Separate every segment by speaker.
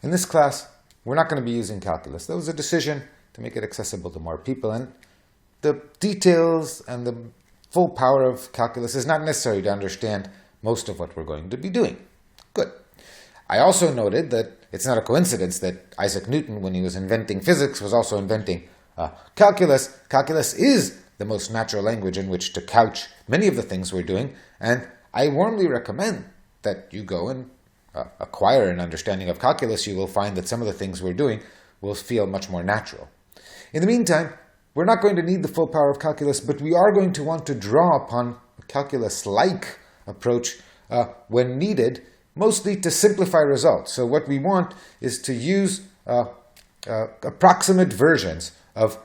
Speaker 1: In this class, we're not going to be using calculus. That was a decision to make it accessible to more people, and the details and the full power of calculus is not necessary to understand most of what we're going to be doing. Good. I also noted that it's not a coincidence that Isaac Newton, when he was inventing physics, was also inventing calculus. Calculus is the most natural language in which to couch many of the things we're doing, and I warmly recommend that you go and acquire an understanding of calculus. You will find that some of the things we're doing will feel much more natural. In the meantime, we're not going to need the full power of calculus, but we are going to want to draw upon a calculus-like approach when needed, mostly to simplify results. So what we want is to use approximate versions of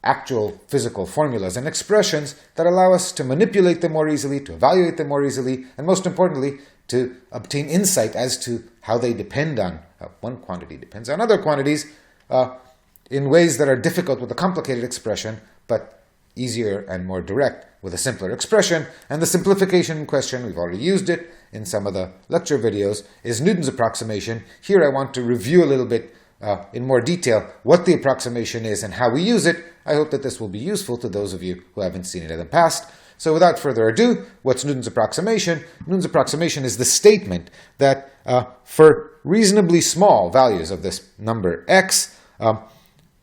Speaker 1: actual physical formulas and expressions that allow us to manipulate them more easily, to evaluate them more easily, and most importantly, to obtain insight as to how they depend on, one quantity depends on other quantities, in ways that are difficult with a complicated expression, but easier and more direct with a simpler expression. And the simplification in question, we've already used it in some of the lecture videos, is Newton's approximation. Here I want to review a little bit in more detail what the approximation is and how we use it. I hope that this will be useful to those of you who haven't seen it in the past. So without further ado, what's Newton's approximation? Newton's approximation is the statement that for reasonably small values of this number x,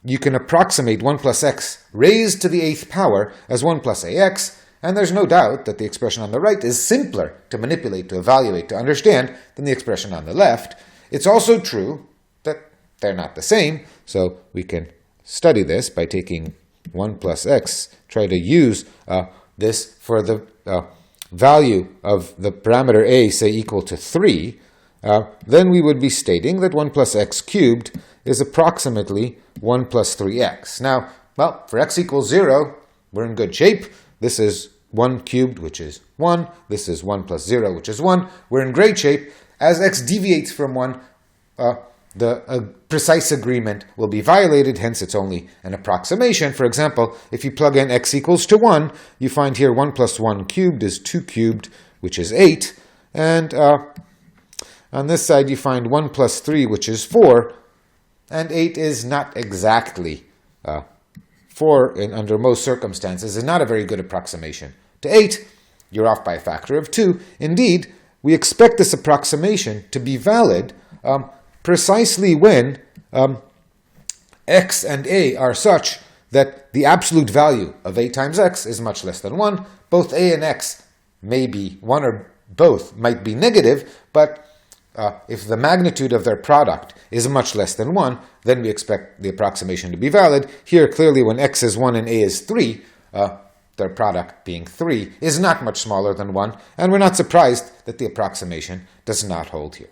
Speaker 1: you can approximate 1 plus x raised to the 8th power as 1 plus ax, and there's no doubt that the expression on the right is simpler to manipulate, to evaluate, to understand than the expression on the left. It's also true that they're not the same, so we can study this by taking 1 plus x, try to use this for the value of the parameter a, say, equal to 3, then we would be stating that 1 plus x cubed is approximately 1 plus 3x. Now, well, for x equals 0, we're in good shape. This is 1 cubed, which is 1. This is 1 plus 0, which is 1. We're in great shape. As x deviates from 1, the precise agreement will be violated, hence it's only an approximation. For example, if you plug in x equals to 1, you find here 1 plus 1 cubed is 2 cubed, which is 8. And on this side, you find 1 plus 3, which is 4. And 8 is not exactly 4, under most circumstances, is not a very good approximation to 8. You're off by a factor of 2. Indeed, we expect this approximation to be valid precisely when x and a are such that the absolute value of a times x is much less than 1. Both a and x may be, one or both might be negative, but if the magnitude of their product is much less than 1, then we expect the approximation to be valid. Here, clearly, when x is 1 and a is 3, their product being 3 is not much smaller than 1, and we're not surprised that the approximation does not hold here.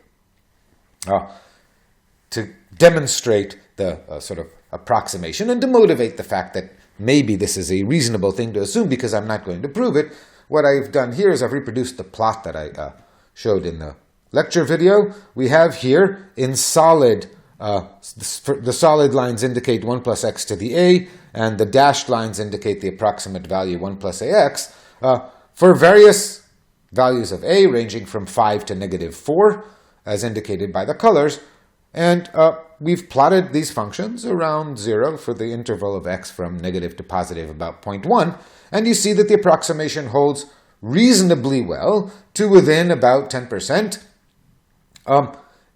Speaker 1: To demonstrate the sort of approximation and to motivate the fact that maybe this is a reasonable thing to assume because I'm not going to prove it, what I've done here is I've reproduced the plot that I showed in the lecture video. We have here in solid, the solid lines indicate 1 plus x to the a, and the dashed lines indicate the approximate value 1 plus ax. For various values of a, ranging from 5 to negative 4, as indicated by the colors, and we've plotted these functions around 0 for the interval of x from negative to positive about 0.1, and you see that the approximation holds reasonably well to within about 10%.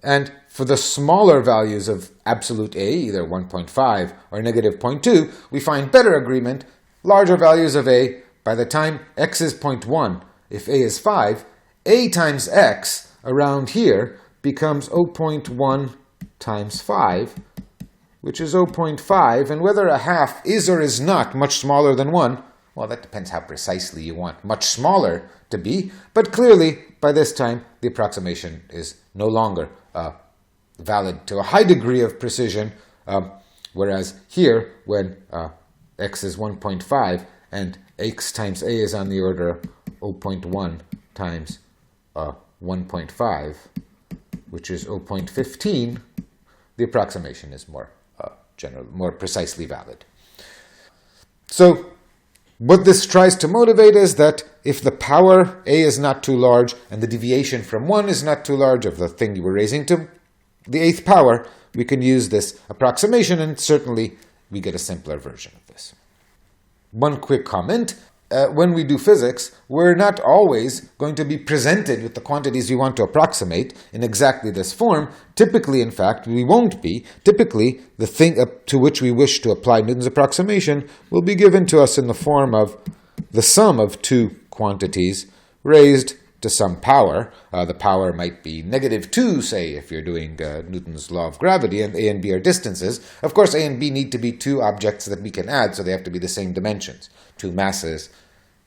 Speaker 1: And for the smaller values of absolute a, either 1.5 or negative 0.2, we find better agreement. Larger values of a, by the time x is 0.1, if a is 5, a times x around here becomes 0.1 times 5, which is 0.5, and whether a half is or is not much smaller than 1, well, that depends how precisely you want much smaller to be, but clearly, by this time, the approximation is no longer valid to a high degree of precision, whereas here, when x is 1.5 and x times a is on the order of 0.1 times 1.5, which is 0.15, the approximation is more more precisely valid. So what this tries to motivate is that if the power a is not too large and the deviation from 1 is not too large of the thing you were raising to the 8th power, we can use this approximation, and certainly we get a simpler version of this. One quick comment. When we do physics, we're not always going to be presented with the quantities we want to approximate in exactly this form. Typically, in fact, we won't be. Typically, the thing to which we wish to apply Newton's approximation will be given to us in the form of the sum of two quantities raised to some power. The power might be -2, say, if you're doing Newton's law of gravity, and A and B are distances. Of course, A and B need to be two objects that we can add, so they have to be the same dimensions. Two masses,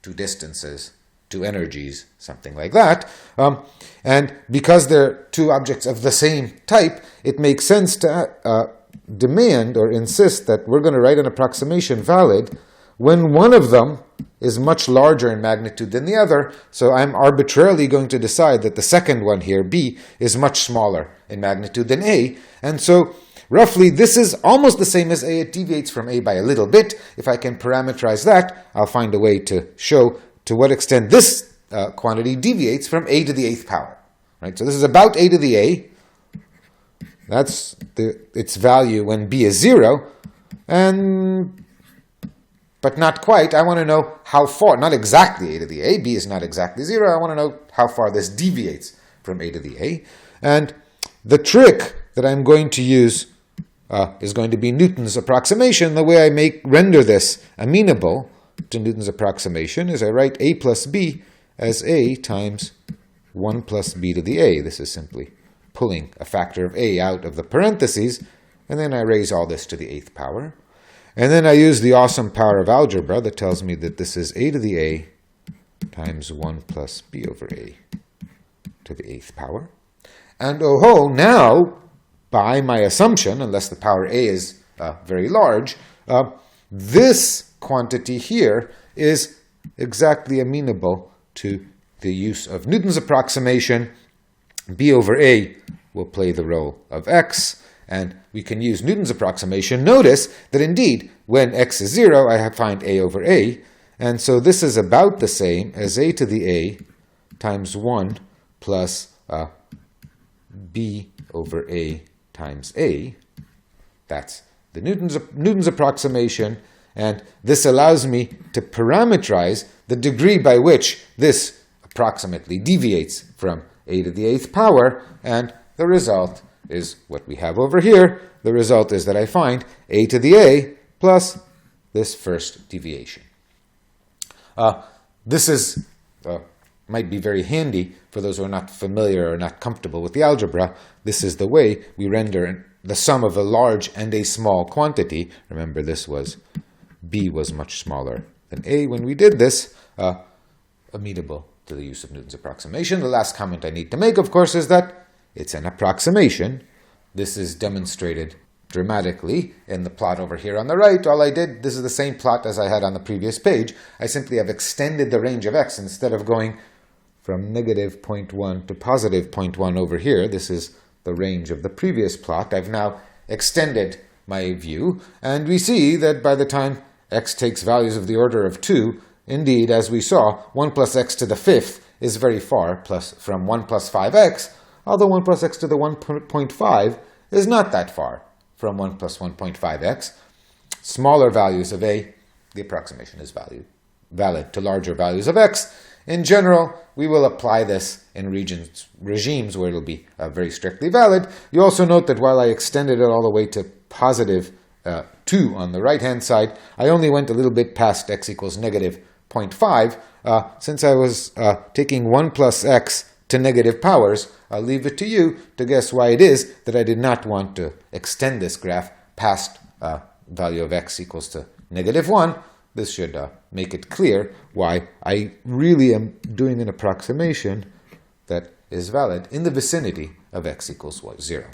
Speaker 1: two distances, two energies, something like that. And because they're two objects of the same type, it makes sense to demand or insist that we're going to write an approximation valid when one of them is much larger in magnitude than the other. So I'm arbitrarily going to decide that the second one here, B, is much smaller in magnitude than A. And so roughly, this is almost the same as A. It deviates from A by a little bit. If I can parameterize that, I'll find a way to show to what extent this quantity deviates from A to the 8th power. Right? So this is about A to the A. That's its value when B is 0. But not quite. I want to know how far, not exactly A to the A. B is not exactly 0. I want to know how far this deviates from A to the A. And the trick that I'm going to use is going to be Newton's approximation. The way I render this amenable to Newton's approximation is I write A plus B as A times 1 plus B to the A. This is simply pulling a factor of A out of the parentheses, and then I raise all this to the 8th power. And then I use the awesome power of algebra that tells me that this is A to the A times 1 plus B over A to the 8th power. And now, by my assumption, unless the power A is very large, this quantity here is exactly amenable to the use of Newton's approximation. B over A will play the role of x, and we can use Newton's approximation. Notice that indeed, when x is 0, I find A over A, and so this is about the same as A to the A times 1 plus B over A times A. That's the Newton's approximation, and this allows me to parameterize the degree by which this approximately deviates from A to the 8th power, and the result is what we have over here. The result is that I find A to the A plus this first deviation. This is might be very handy for those who are not familiar or not comfortable with the algebra. This is the way we render the sum of a large and a small quantity. Remember, this was B was much smaller than A when we did this, amenable to the use of Newton's approximation. The last comment I need to make, of course, is that it's an approximation. This is demonstrated dramatically in the plot over here on the right. All I did, this is the same plot as I had on the previous page. I simply have extended the range of x instead of going from negative 0.1 to positive 0.1 over here. This is the range of the previous plot. I've now extended my view, and we see that by the time x takes values of the order of 2, indeed, as we saw, 1 plus x to the 5th is very far from 1 plus 5x, although 1 plus x to the 1.5 is not that far from 1 plus 1.5x. Smaller values of a, the approximation is valid to larger values of x. In general, we will apply this in regimes where it will be very strictly valid. You also note that while I extended it all the way to positive 2 on the right-hand side, I only went a little bit past x equals negative 0.5. Since I was taking 1 plus x to negative powers, I'll leave it to you to guess why it is that I did not want to extend this graph past value of x equals to negative 1. This should make it clear why I really am doing an approximation that is valid in the vicinity of x equals 0.